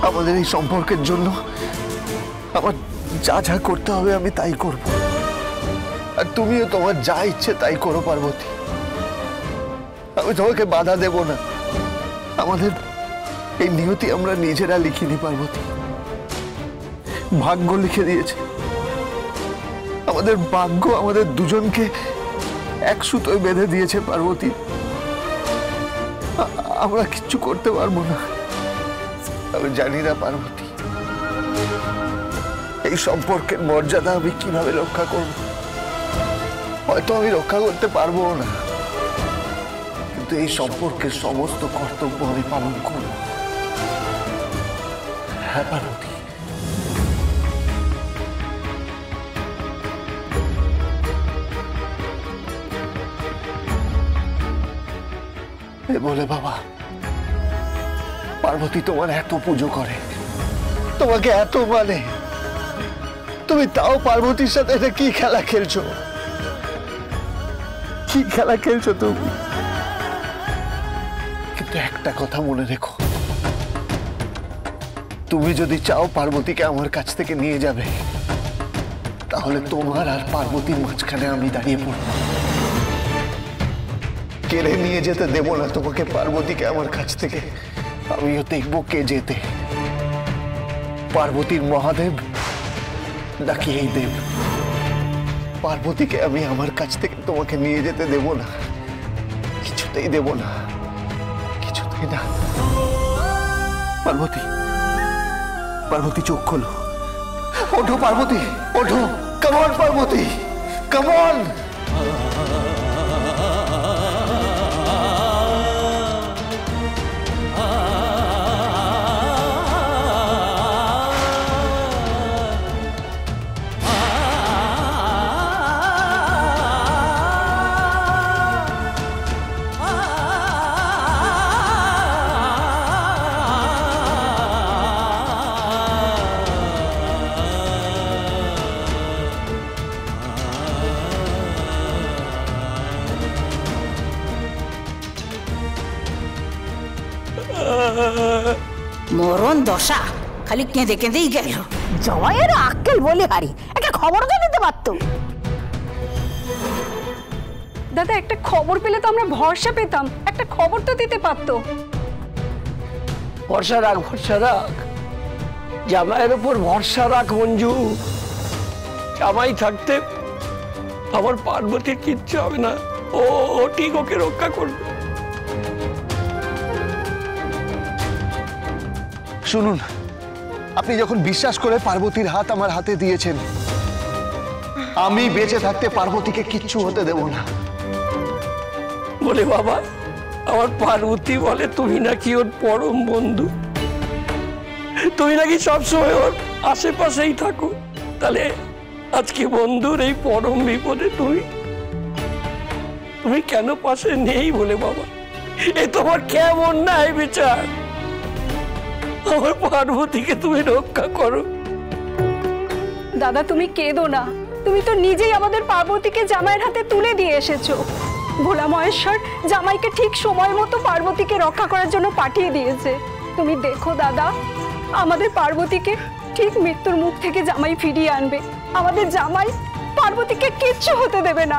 আমাদের এই সম্পর্কের জন্য আমার যা যা করতে হবে আমি তাই করব, আর তুমিও তোমার যা ইচ্ছে তাই করো পার্বতী। আমি তোমাকে বাধা দেব না। আমাদের এই নিয়তি আমরা নিজেরা লিখিনি পার্বতী, ভাগ্য লিখে দিয়েছে। আমাদের ভাগ্য আমাদের দুজনকে এক সুতোয় বেঁধে দিয়েছে পার্বতী। আমরা কিচ্ছু করতে পারবো না। আমি জানি না পার্বতী এই সম্পর্কের মর্যাদা আমি কিভাবে রক্ষা করব। হয়তো আমি রক্ষা করতে পারবো না, কিন্তু এই সম্পর্কের সমস্ত কর্তব্য আমি পালন করব। হ্যাঁ পার্বতী। বলে বাবা, পার্বতী তোমার এত পুজো করে, তোমাকে এত মানে, তুমি তাও পার্বতীর সাথে এটা কি খেলা খেলছো? কি খেলা খেলছো তুমি? কিন্তু একটা কথা মনে রেখো, তুমি যদি চাও পার্বতীকে আমার কাছ থেকে নিয়ে যাবে, তাহলে তোমার আর পার্বতীর মাঝখানে আমি দাঁড়িয়ে পড়ব। কেড়ে নিয়ে যেতে দেব না তোমাকে পার্বতীকে আমার কাছ থেকে। আমিও দেখবো কে যেতে, পার্বতীর মহাদেব নাকি এই দেব। পার্বতীকে আমি আমার কাছ থেকে তোমাকে নিয়ে যেতে দেব না, কিছুতেই দেব না, কিছুতেই না। পার্বতী, পার্বতী চোখ খোলো, ওঠো পার্বতী, ওঠো। Come on Parvati, come on. মরণ দশা, খালি কেঁদে কেঁদেই গেল। জয়ের আক্কেল বলে হারি, একটা খবর তো দিতে পারতো। দাদা, একটা খবর পেলে তো আমরা ভরসা পেতাম, একটা খবর তো দিতে পারতো। ভরসা রাখ, ভরসা রাখ, জামাইয়ের উপর ভরসা রাখ মঞ্জু। জামাই থাকতে আমার পার্বতীর কিচ্ছু হবে না, ও ঠিক ওকে রক্ষা করবে। শুনুন, আপনি যখন বিশ্বাস করে পার্বতীর হাত আমার হাতে দিয়েছেন, আমি বেঁচে থাকতে পার্বতীকে কিচ্ছু হতে দেব না। বলে বাবা, আমার পার্বতী বলে তুমি নাকি ওর পরম বন্ধু, তুমি নাকি সবসময় ওর আশেপাশেই থাকো। তাহলে আজকে বন্ধুর এই পরম বিপদে তুমি কেন পাশে নেই? বলে বাবা, এ তোমার কেমন নাই বিচার? আমার পার্বতীকে তুমি রক্ষা করো। দাদা, তুমি কেঁদো না, তুমি তো নিজেই আমাদের পার্বতীকে জামাইয়ের হাতে তুলে দিয়ে এসেছো। ভোলা মহেশ্বর জামাইকে ঠিক সময় মতো পার্বতীকে রক্ষা করার জন্য পাঠিয়ে দিয়েছে। তুমি দেখো দাদা, আমাদের পার্বতীকে ঠিক মৃত্যুর মুখ থেকে জামাই ফিরিয়ে আনবে। আমাদের জামাই পার্বতীকে কিচ্ছু হতে দেবে না।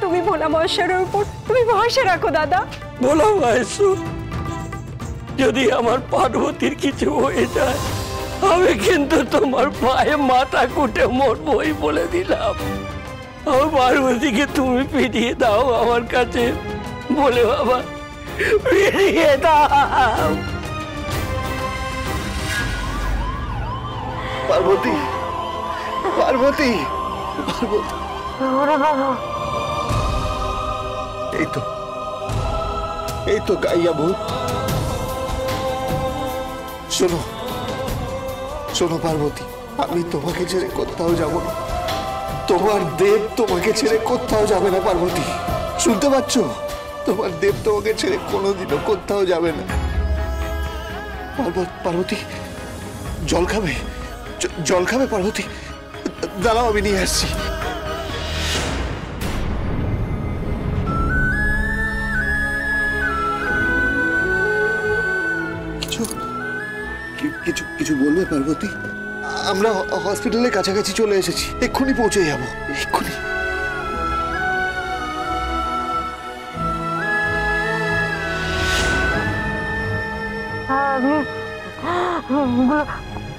তুমি ভোলা মহেশ্বরের উপর তুমি ভরসা রাখো দাদা। ভোলা মহেশ্বর, যদি আমার পার্বতীর কিছু হয়ে যায়, আমি কিন্তু তোমার পায়ে মাথা কুটে মরবই বলে দিলাম। আমার পার্বতীকে তুমি ফিরিয়ে দাও আমার কাছে। বলে বাবা, ফিরিয়ে দাও। পার্বতী, পার্বতী, পার্বতী, এই তো গাইয়া ভূত। শোনো, শোনো পার্বতী, আমি তোমাকে ছেড়ে কোথাও যাব না। তোমার দেব তোমাকে ছেড়ে কোথাও যাবে না পার্বতী, শুনতে পাচ্ছ? তোমার দেব তোমাকে ছেড়ে কোনোদিনও কোথাও যাবে না। পার্বতী, জল খাবে? জল খাবে পার্বতী? দাঁড়াও, আমি নিয়ে আসছি। কিছু কিছু বলবে পার্বতী? আমরা হসপিটালের কাছাকাছি চলে এসেছি, এক্ষুনি পৌঁছে যাবো, এক্ষুনি।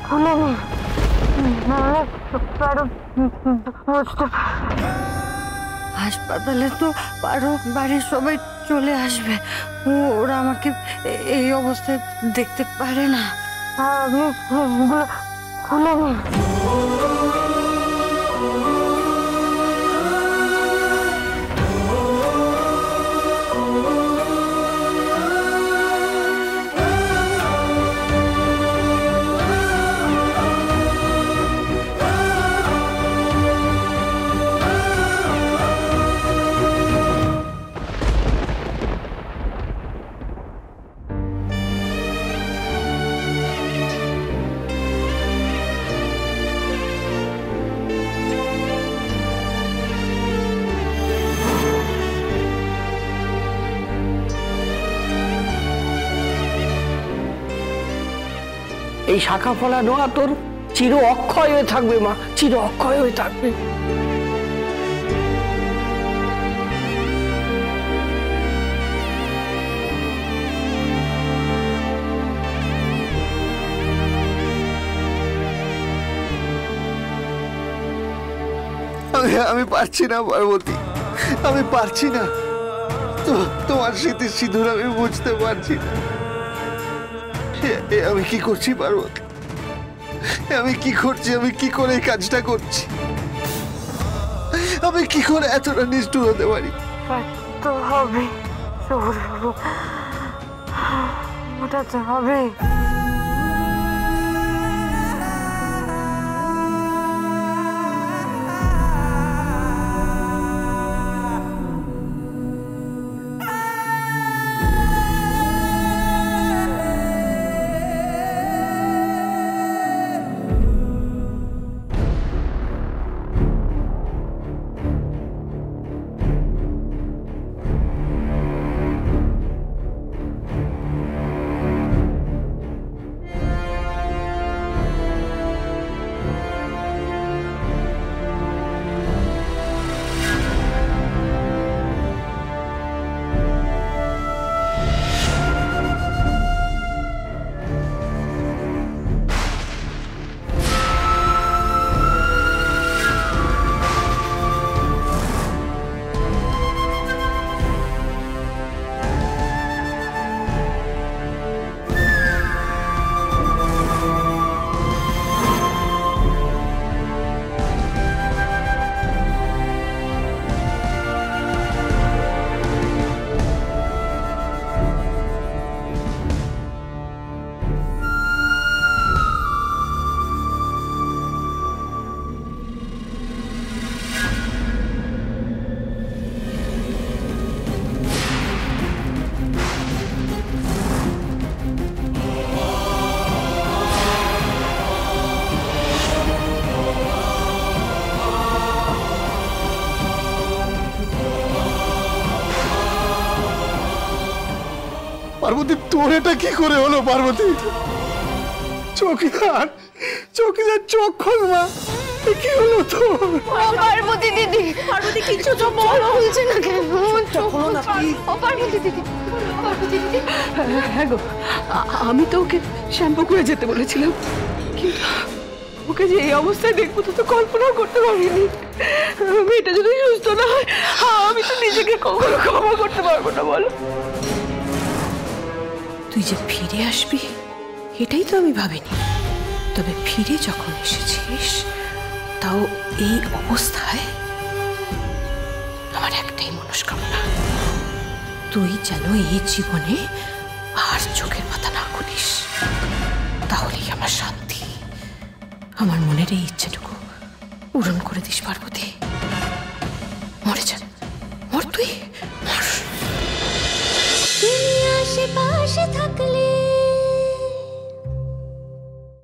খুলে নি, নাহলে হাসপাতালে তো পারো বাড়ির সবাই চলে আসবে, ওরা আমাকে এই অবস্থায় দেখতে পারে না। আপনি খুলে নিন। এই শাখা ফলা নোয়া তোর চির অক্ষয় হয়ে থাকবে মা, চির অক্ষয় হয়ে থাকবে। আমি পারছি না পার্বতী, আমি পারছি না। তোমার স্মৃতির সিঁদুর আমি বুঝতে পারছি না। আমি কি করছি পার্বতী? আমি কি করছি? আমি কি করে এই কাজটা করছি? আমি কি করে এতটা নিষ্ঠুর হতে পারি? তো হবে, ওটা তো হবে। পার্বতী, তোর এটা কি করে হলো পার্বতী? চৌকিদার, চৌকিদার চোখ খোল মা, কি হলো তোর? পার্বতী দিদি, পার্বতী কিছু তো বলো, বলছে না কেন? খোলো না প্লিজ। পার্বতী দিদি, পার্বতী দিদি। হ্যাঁ গো, আমি তো ওকে শ্যাম্পু করে যেতে বলেছিলাম, কিন্তু ওকে যে এই অবস্থায় দেখবো তো কল্পনাও করতে পারিনি। মেয়েটা যদি সুস্থ না হয়, আমি তো নিজেকে কখনো ক্ষমা করতে পারবো না, বলো। তুই যে ফিরে আসবি এটাই তো আমি ভাবিনি, তবে ফিরে যখন এসেছিস তাও এই অবস্থায়, আমার একটাই মনস্কামনা, তুই যেন এই জীবনে আর চোখের পাতা না খুলিস, তাহলেই আমার শান্তি। আমার মনের এই ইচ্ছেটুকু পূরণ করে দিস পার্বতী। মরে যা, মর তুই, মর। তুমি আশেপাশে থাকলে